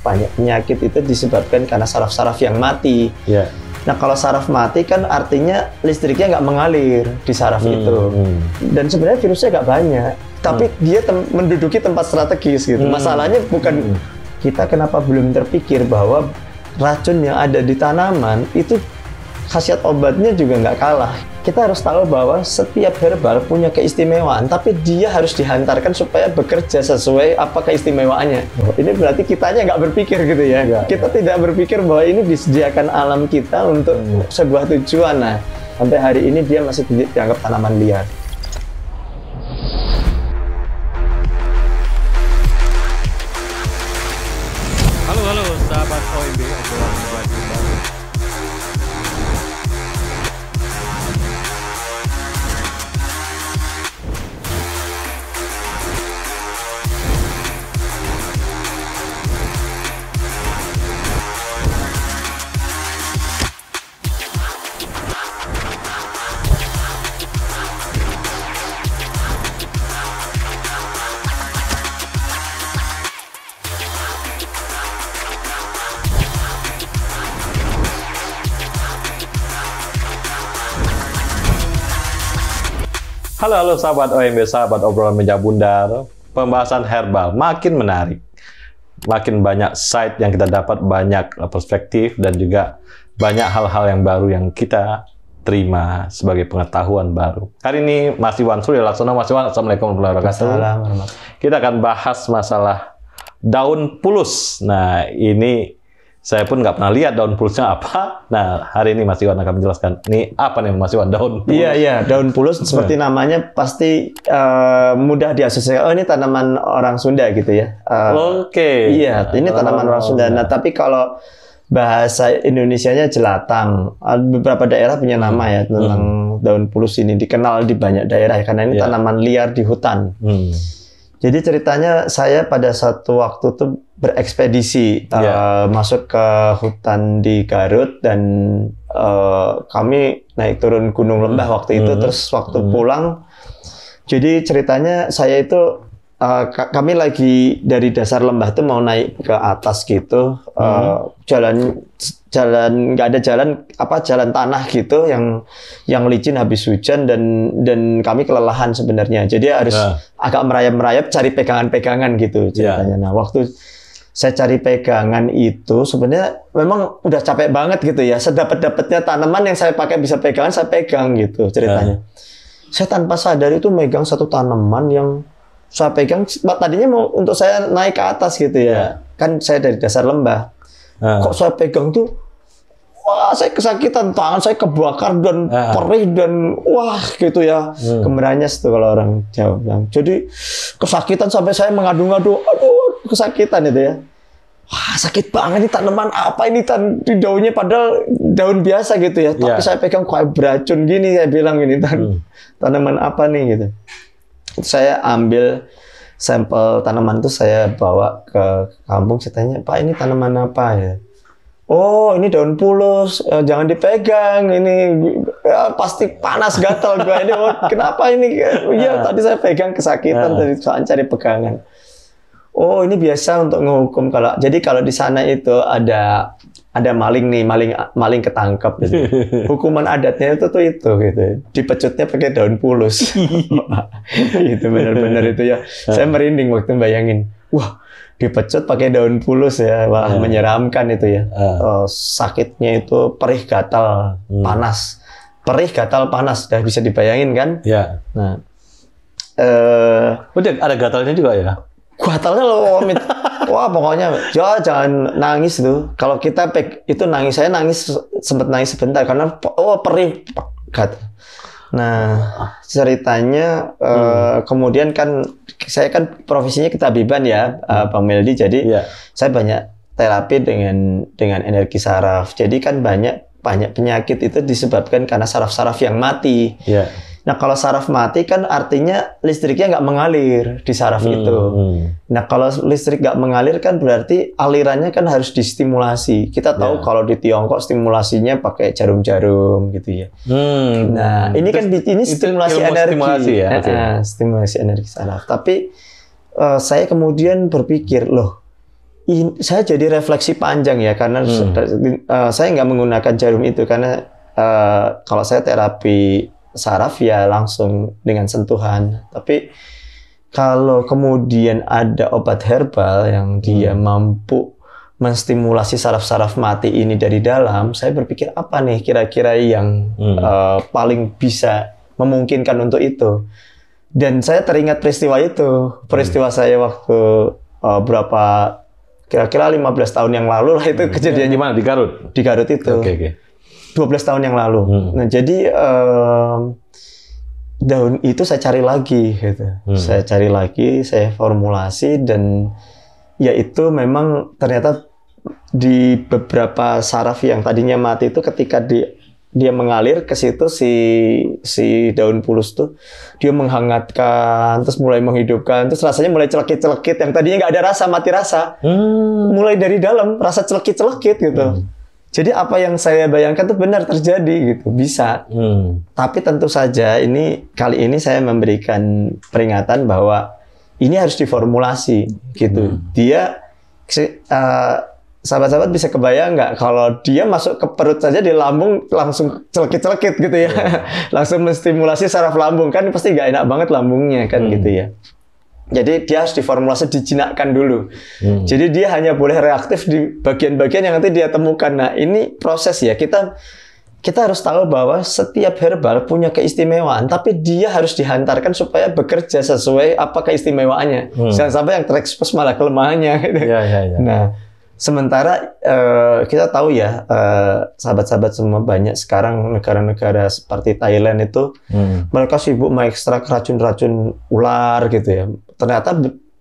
banyak penyakit itu disebabkan karena saraf-saraf yang mati. Yeah. Nah kalau saraf mati kan artinya listriknya nggak mengalir di saraf itu. Dan sebenarnya virusnya nggak banyak, tapi dia menduduki tempat strategis gitu. Masalahnya bukan kita kenapa belum terpikir bahwa racun yang ada di tanaman itu khasiat obatnya juga nggak kalah. Kita harus tahu bahwa setiap herbal punya keistimewaan, tapi dia harus dihantarkan supaya bekerja sesuai apa keistimewaannya. Ini berarti kitanya nggak berpikir gitu ya. Kita tidak berpikir bahwa ini disediakan alam kita untuk sebuah tujuan. Nah, sampai hari ini dia masih dianggap tanaman liar. Halo sahabat OMB, obrolan wajib baru. Halo sahabat OMB, sahabat obrolan meja bundar. Pembahasan herbal makin menarik. Makin banyak site yang kita dapat, banyak perspektif, dan juga banyak hal-hal yang baru yang kita terima sebagai pengetahuan baru. Hari ini Mas Iwan Surya Laksono. Mas Iwan, Assalamualaikum warahmatullahi wabarakatuh. Assalamualaikum. Kita akan bahas masalah daun pulus. Nah, ini saya pun nggak pernah lihat daun pulusnya apa. Nah, hari ini Mas Iwan akan menjelaskan. Ini apa nih Mas Iwan, daun pulus? Iya, daun pulus seperti namanya pasti mudah diasosiasikan. Oh, ini tanaman orang Sunda gitu ya. Oke. Iya, ini tanaman orang Sunda. Nah, tapi kalau bahasa Indonesianya jelatang. Beberapa daerah punya nama ya tentang daun pulus ini. Dikenal di banyak daerah ya, karena ini tanaman liar di hutan. Jadi ceritanya saya pada satu waktu tuh berekspedisi masuk ke hutan di Garut dan kami naik turun gunung lembah waktu itu. Terus waktu pulang, jadi ceritanya saya itu kami lagi dari dasar lembah tuh mau naik ke atas gitu, jalan nggak ada jalan tanah gitu yang licin habis hujan dan kami kelelahan sebenarnya, jadi harus agak merayap cari pegangan-pegangan gitu ceritanya. Nah waktu saya cari pegangan itu sebenarnya memang udah capek banget gitu ya, sedapat-dapatnya tanaman yang saya pakai bisa pegangan saya pegang gitu ceritanya. Saya tanpa sadar itu megang satu tanaman yang saya pegang tadinya mau untuk saya naik ke atas gitu ya, kan saya dari dasar lembah. Kok saya pegang tuh, wah saya kesakitan, tangan saya kebakar dan perih dan wah gitu ya, kemeranyas tuh kalau orang Jawa bilang. Jadi kesakitan sampai saya mengadu-ngadu, aduh kesakitan itu ya. Wah sakit banget nih, tanaman apa ini di daunnya padahal daun biasa gitu ya, tapi saya pegang kayak beracun gini, saya bilang ini tanaman apa nih gitu. Saya ambil sampel tanaman itu saya bawa ke kampung, saya tanya, Pak ini tanaman apa ya? Oh ini daun pulus, jangan dipegang, ini ya, pasti panas gatal gua ini. Oh, kenapa ini? Iya tadi saya pegang kesakitan tadi soal cari pegangan. Oh ini biasa untuk ngehukum kalau di sana itu ada maling nih, maling ketangkep gitu. Hukuman adatnya itu gitu. Dipecutnya pakai daun pulus. Itu benar-benar itu ya. Saya merinding waktu bayangin. Wah, dipecut pakai daun pulus ya. Wah, menyeramkan itu ya. Sakitnya itu perih, gatal, panas. Perih, gatal, panas. Udah bisa dibayangin kan? Ya. Nah, udah ada gatalnya juga ya? Gatalnya loh, wah pokoknya jangan nangis tuh. Kalau kita itu nangis, saya nangis sempat nangis sebentar karena perih gatal. Nah ceritanya kemudian kan saya kan profesinya ketabiban ya, Bang Meldi. Jadi saya banyak terapi dengan energi saraf. Jadi kan banyak penyakit itu disebabkan karena saraf-saraf yang mati. Nah kalau saraf mati kan artinya listriknya nggak mengalir di saraf itu. Nah kalau listrik nggak mengalir kan berarti alirannya kan harus distimulasi. Kita tahu kalau di Tiongkok stimulasinya pakai jarum-jarum gitu ya. Nah ini kan ini stimulasi energi. Stimulasi energi saraf. Tapi saya kemudian berpikir loh, saya jadi refleksi panjang ya, karena saya nggak menggunakan jarum itu karena kalau saya terapi saraf ya langsung dengan sentuhan. Tapi kalau kemudian ada obat herbal yang dia mampu menstimulasi saraf-saraf mati ini dari dalam, saya berpikir apa nih kira-kira yang paling bisa memungkinkan untuk itu. Dan saya teringat peristiwa itu, peristiwa saya waktu berapa kira-kira 15 tahun yang lalu lah itu kejadian. Di mana? Di Garut? Di Garut itu. Oke. 12 tahun yang lalu. Nah, jadi daun itu saya cari lagi gitu. Saya cari lagi, saya formulasi, dan ya itu memang ternyata di beberapa saraf yang tadinya mati itu ketika dia mengalir ke situ, si daun pulus tuh dia menghangatkan, terus mulai menghidupkan, terus rasanya mulai celekit-celekit yang tadinya nggak ada rasa, mati rasa, mulai dari dalam rasa celekit-celekit gitu. Jadi apa yang saya bayangkan tuh benar terjadi gitu, bisa. Tapi tentu saja kali ini saya memberikan peringatan bahwa ini harus diformulasi gitu. Dia sahabat-sahabat bisa kebayang nggak kalau dia masuk ke perut saja di lambung langsung celekit-celekit gitu ya. Langsung menstimulasi saraf lambung, kan pasti nggak enak banget lambungnya kan gitu ya. Jadi dia harus diformulasi, dijinakkan dulu. Jadi dia hanya boleh reaktif di bagian-bagian yang nanti dia temukan. Nah, ini proses ya. Kita harus tahu bahwa setiap herbal punya keistimewaan, tapi dia harus dihantarkan supaya bekerja sesuai apa keistimewaannya. Jangan sampai yang terekspos malah kelemahannya gitu. Nah, sementara kita tahu ya, sahabat-sahabat semua, banyak sekarang negara-negara seperti Thailand itu mereka sibuk mengekstrak racun-racun ular gitu ya. Ternyata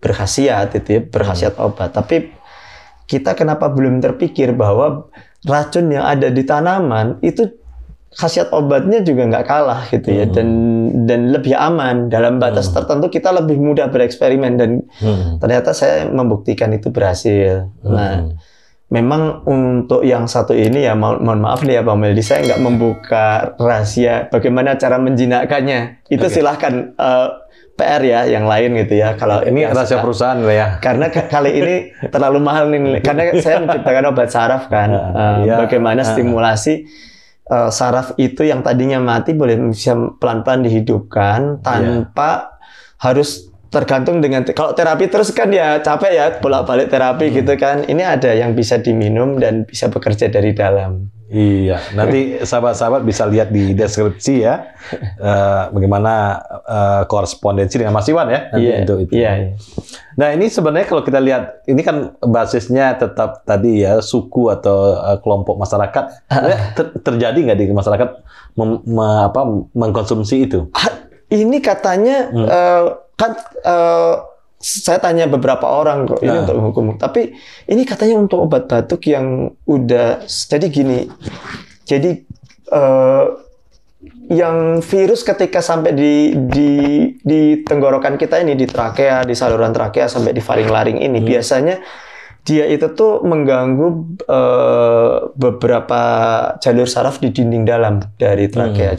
berkhasiat itu ya, berkhasiat obat. Tapi kita kenapa belum terpikir bahwa racun yang ada di tanaman itu khasiat obatnya juga nggak kalah gitu ya, dan lebih aman dalam batas tertentu. Kita lebih mudah bereksperimen, dan ternyata saya membuktikan itu berhasil. Nah, memang untuk yang satu ini ya mohon maaf nih ya Bang Meldi, saya nggak membuka rahasia bagaimana cara menjinakkannya. Itu silahkan PR ya yang lain gitu ya. Kalau ini rahasia perusahaan ya. Karena kali ini terlalu mahal nih, karena saya menciptakan obat saraf kan. Bagaimana stimulasi saraf itu yang tadinya mati boleh bisa pelan-pelan dihidupkan tanpa harus tergantung dengan, kalau terapi terus kan ya capek ya, bolak-balik terapi gitu kan. Ini ada yang bisa diminum dan bisa bekerja dari dalam. Iya, nanti sahabat-sahabat bisa lihat di deskripsi ya, bagaimana korespondensi dengan Mas Iwan ya. Nanti itu. Iya. Nah, ini sebenarnya kalau kita lihat, ini kan basisnya tetap tadi ya, suku atau kelompok masyarakat. Terjadi nggak di masyarakat mengkonsumsi itu? Ini katanya saya tanya beberapa orang kok ini untuk hukum, tapi ini katanya untuk obat batuk yang udah jadi gini. Jadi yang virus ketika sampai di tenggorokan kita ini, di trakea, di saluran trakea sampai di faring-laring ini, biasanya dia itu tuh mengganggu beberapa jalur saraf di dinding dalam dari trakea.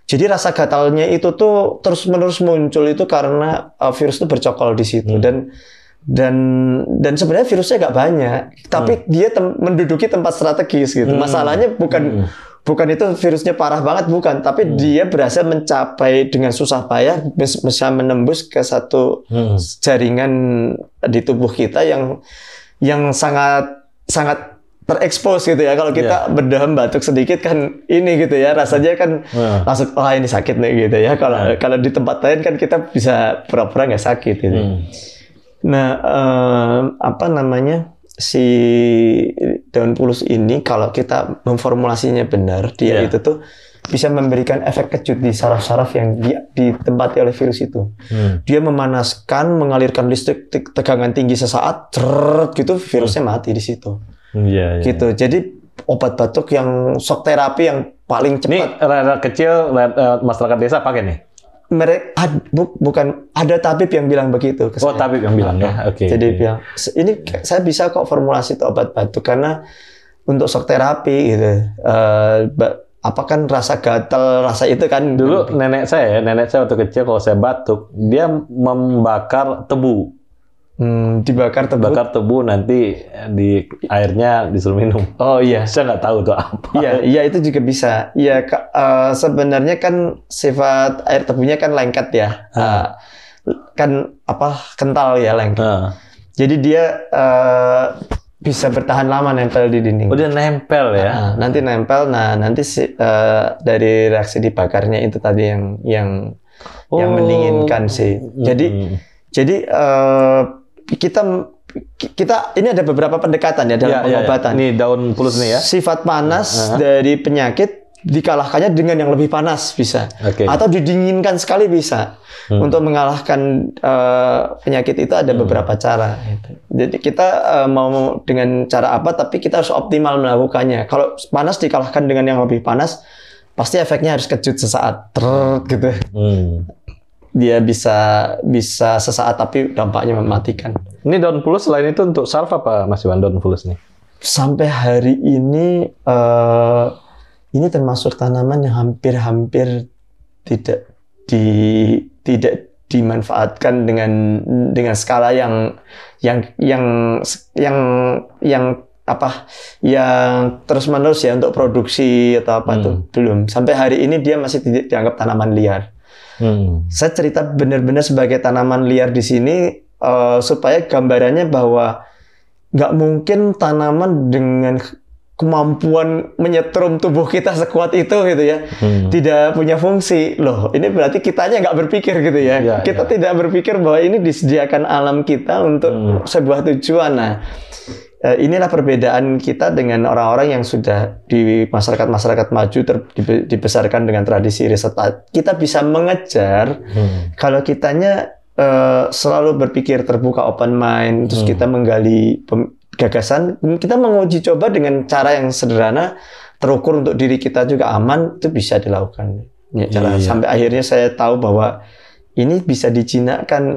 Jadi rasa gatalnya itu tuh terus-menerus muncul itu karena virus itu bercokol di situ. Dan sebenarnya virusnya nggak banyak, tapi dia menduduki tempat strategis gitu. Masalahnya bukan itu virusnya parah banget, bukan, tapi dia berhasil mencapai dengan susah payah bisa menembus ke satu jaringan di tubuh kita yang sangat terekspos gitu ya. Kalau kita berdaham batuk sedikit kan ini gitu ya, rasanya kan langsung ini sakit nih gitu ya. Kalau di tempat lain kan kita bisa pura-pura nggak sakit gitu. Nah, si daun pulus ini kalau kita memformulasinya benar, dia itu tuh bisa memberikan efek kejut di saraf-saraf yang ditempati oleh virus itu. Dia memanaskan, mengalirkan listrik tegangan tinggi sesaat, gitu virusnya mati di situ. Gitu. Jadi obat batuk yang shock terapi yang paling cepat. Ini rakyat kecil, masyarakat desa pakai nih? Bukan, ada tabib yang bilang begitu ke saya. Tabib yang bilang ya. Oke. Jadi bilang, ini saya bisa kok formulasi obat batuk karena untuk shock terapi gitu. Apa kan rasa gatal, rasa itu kan. Dulu nenek saya waktu kecil kalau saya batuk, dia membakar tebu. Dibakar tebu. Bakar tebu, nanti di airnya disuruh minum. Oh iya. Saya nggak tahu tuh apa. Iya itu juga bisa. Iya, sebenarnya kan sifat air tebunya kan lengket ya. Kan kental ya, lengket. Jadi dia bisa bertahan lama nempel di dinding. Oh, dia nempel ya. Nanti nempel. Nah, nanti dari reaksi dibakarnya itu tadi yang mendinginkan sih. Jadi kita ini ada beberapa pendekatan ya dalam pengobatan. Ini daun pulus nih ya. Sifat panas dari penyakit dikalahkannya dengan yang lebih panas bisa, atau didinginkan sekali bisa. Untuk mengalahkan penyakit itu ada beberapa cara. Jadi kita mau dengan cara apa, tapi kita harus optimal melakukannya. Kalau panas dikalahkan dengan yang lebih panas, pasti efeknya harus kejut sesaat, gitu. Dia bisa sesaat tapi dampaknya mematikan. Ini daun pulus selain itu untuk saraf apa Mas Iwan, daun pulus nih? Sampai hari ini termasuk tanaman yang hampir tidak dimanfaatkan dengan skala yang terus-menerus ya untuk produksi atau apa tuh belum. Sampai hari ini dia masih tidak dianggap tanaman liar. Saya cerita benar-benar sebagai tanaman liar di sini supaya gambarannya bahwa nggak mungkin tanaman dengan kemampuan menyetrum tubuh kita sekuat itu gitu ya, tidak punya fungsi. Loh, ini berarti kitanya nggak berpikir gitu ya. Kita tidak berpikir bahwa ini disediakan alam kita untuk sebuah tujuan. Nah, inilah perbedaan kita dengan orang-orang yang sudah di masyarakat maju dibesarkan dengan tradisi riset. Kita bisa mengejar kalau kitanya selalu berpikir terbuka, open mind, terus kita menggali gagasan, kita menguji coba dengan cara yang sederhana, terukur untuk diri kita juga aman, itu bisa dilakukan. Sampai akhirnya saya tahu bahwa ini bisa dijinakkan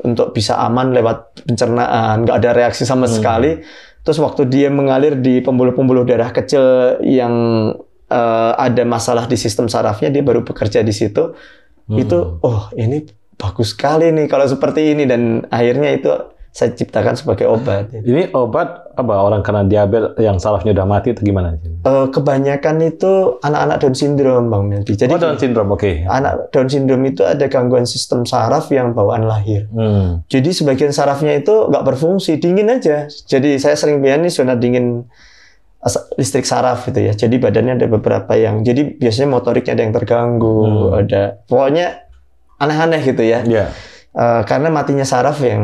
untuk bisa aman lewat pencernaan, nggak ada reaksi sama sekali. Terus waktu dia mengalir di pembuluh-pembuluh darah kecil yang ada masalah di sistem sarafnya, dia baru bekerja di situ. Itu, ini bagus sekali nih kalau seperti ini, dan akhirnya itu saya ciptakan sebagai obat. Ini obat apa? Orang kena diabetes yang sarafnya udah mati itu gimana? Kebanyakan itu anak-anak Down syndrome, Bang Meldi. Jadi Down syndrome, anak Down syndrome itu ada gangguan sistem saraf yang bawaan lahir. Jadi sebagian sarafnya itu nggak berfungsi, dingin aja. Jadi saya sering bilang ini zona dingin listrik saraf gitu ya. Jadi badannya ada beberapa yang, jadi biasanya motoriknya ada yang terganggu, ada pokoknya aneh-aneh gitu ya. Karena matinya saraf yang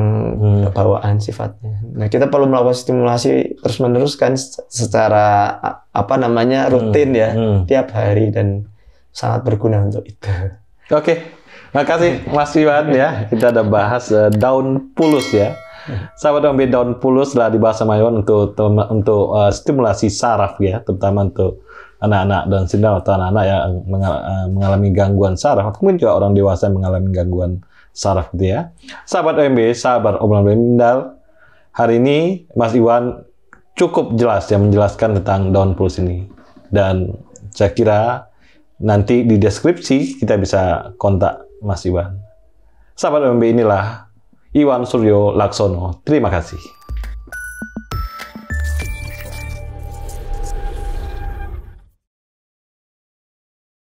bawaan sifatnya. Nah, kita perlu melakukan stimulasi terus-menerus kan secara rutin ya, tiap hari, dan sangat berguna untuk itu. Oke. Makasih Mas Iwan ya. Kita udah bahas daun pulus ya. Sahabat OMB, daun pulus telah dibahas sama Iwan untuk stimulasi saraf ya, terutama untuk anak-anak Down syndrome atau anak-anak yang mengalami gangguan saraf, atau mungkin juga orang dewasa yang mengalami gangguan saraf gitu ya. Sahabat OMB, sahabat obrolan Bendal, hari ini Mas Iwan cukup jelas ya menjelaskan tentang daun pulus ini, dan saya kira nanti di deskripsi kita bisa kontak Mas Iwan. Sahabat OMB, inilah Iwan Suryo Laksono. Terima kasih.